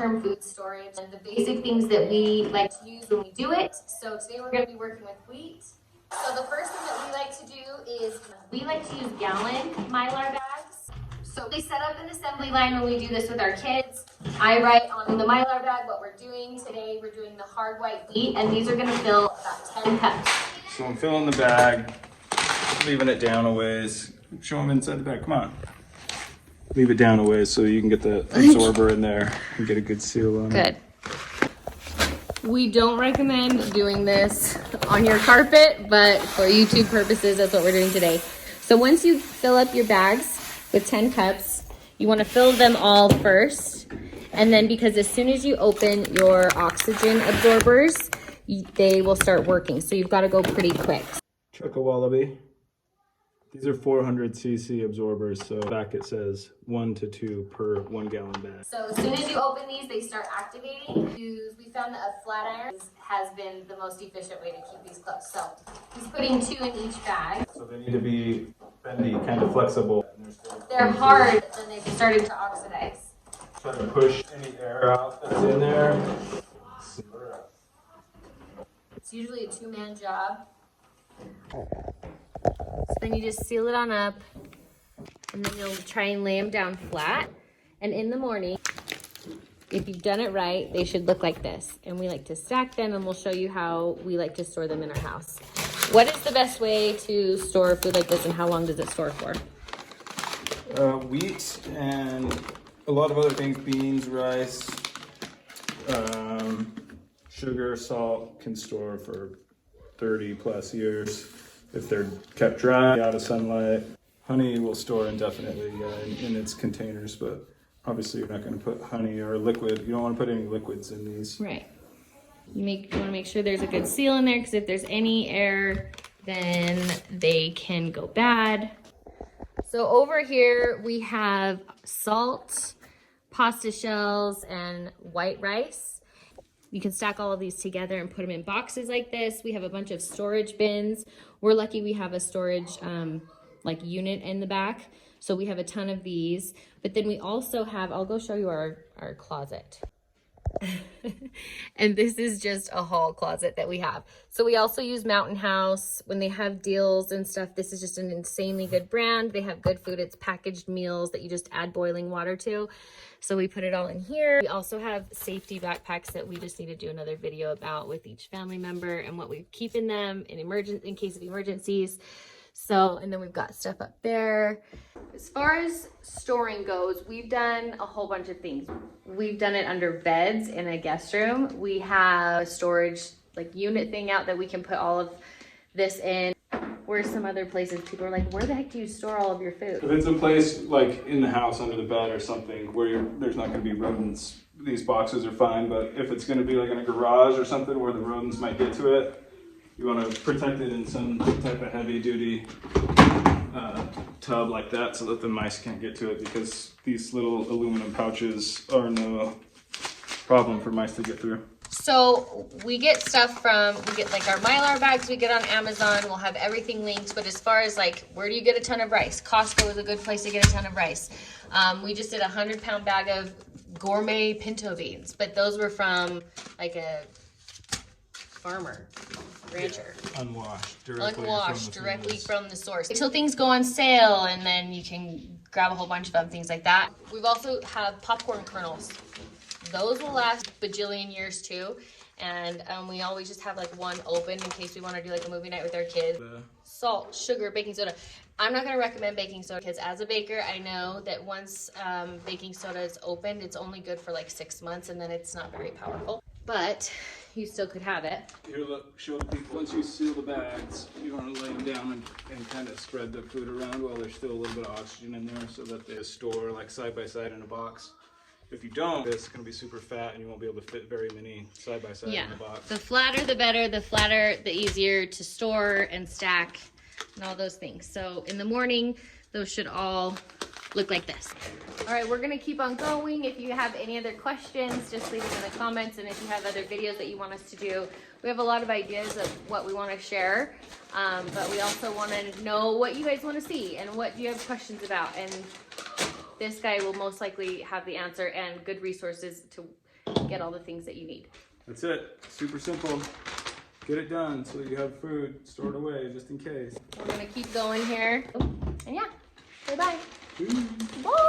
long-term food storage and the basic things that we like to use when we do it. So today we're going to be working with wheat. So the first thing that we like to do is we like to use gallon Mylar bags. So they set up an assembly line when we do this with our kids. I write on the Mylar bag what we're doing. Today we're doing the hard white wheat, and these are going to fill about 10 cups. So I'm filling the bag, leaving it down a ways. Show them inside the bag, come on. Leave it down a ways so you can get the absorber in there and get a good seal on it. Good. We don't recommend doing this on your carpet, but for YouTube purposes, that's what we're doing today. So once you fill up your bags with 10 cups, you want to fill them all first. And then because as soon as you open your oxygen absorbers, they will start working. So you've got to go pretty quick. Chuck a wallaby. These are 400 cc absorbers, so back it says 1 to 2 per 1 gallon bag. So as soon as you open these, they start activating. We found that a flat iron has been the most efficient way to keep these closed. So he's putting 2 in each bag. So they need to be bendy, kind of flexible. They're hard, and they've started to oxidize. Try to push any air out that's in there. It's usually a 2-man job. So then you just seal it on up, and then you'll try and lay them down flat. And in the morning, if you've done it right, they should look like this. And we like to stack them, and we'll show you how we like to store them in our house. What is the best way to store food like this, and how long does it store for? Wheat and a lot of other things, beans, rice, sugar, salt can store for 30 plus years if they're kept dry, out of sunlight. Honey will store indefinitely in its containers, but obviously you're not going to put honey or liquid. You don't want to put any liquids in these. Right. You want to make sure there's a good seal in there, because if there's any air, then they can go bad. So over here we have salt, pasta shells, and white rice. You can stack all of these together and put them in boxes like this. We have a bunch of storage bins. We're lucky we have a storage like unit in the back. So we have a ton of these. But then we also have, I'll go show you our closet. And this is just a hall closet that we have. So we also use Mountain House when they have deals and stuff. This is just an insanely good brand. They have good food. It's packaged meals that you just add boiling water to. So we put it all in here. We also have safety backpacks that we just need to do another video about with each family member and what we keep in them in case of emergencies. So, and then we've got stuff up there. As far as storing goes, we've done a whole bunch of things. We've done it under beds in a guest room. We have a storage like unit thing out that we can put all of this in. Where's some other places people are like, where the heck do you store all of your food? If it's a place like in the house under the bed or something where there's not going to be rodents, these boxes are fine. But if it's going to be like in a garage or something where the rodents might get to it, you want to protect it in some type of heavy duty tub like that so that the mice can't get to it, because these little aluminum pouches are no problem for mice to get through. So we get stuff we get like our Mylar bags we get on Amazon. We'll have everything linked. But as far as like, where do you get a ton of rice? Costco is a good place to get a ton of rice. We just did a 100-pound bag of gourmet pinto beans, but those were from like a farmer, rancher. Unwashed directly from the source. Until things go on sale, and then you can grab a whole bunch of them, things like that. We've also have popcorn kernels. Those will last bajillion years too. And we always just have like one open in case we want to do like a movie night with our kids. Salt, sugar, baking soda. I'm not going to recommend baking soda because as a baker, I know that once baking soda is opened, it's only good for like 6 months, and then it's not very powerful. But you still could have it. Here, look, show the people. Once you seal the bags, you want to lay them down and kind of spread the food around while there's still a little bit of oxygen in there so that they store like side by side in a box. If you don't, it's going to be super fat and you won't be able to fit very many side by side in the box. The flatter the better. The flatter, the easier to store and stack and all those things. So in the morning, those should all look like this. All right, we're going to keep on going. If you have any other questions, just leave them in the comments. And if you have other videos that you want us to do, we have a lot of ideas of what we want to share. But we also want to know what you guys want to see and what you have questions about. And this guy will most likely have the answer and good resources get all the things that you need. That's it. Super simple. Get it done so that you have food stored away just in case. We're gonna keep going here. And yeah, say bye. Bye.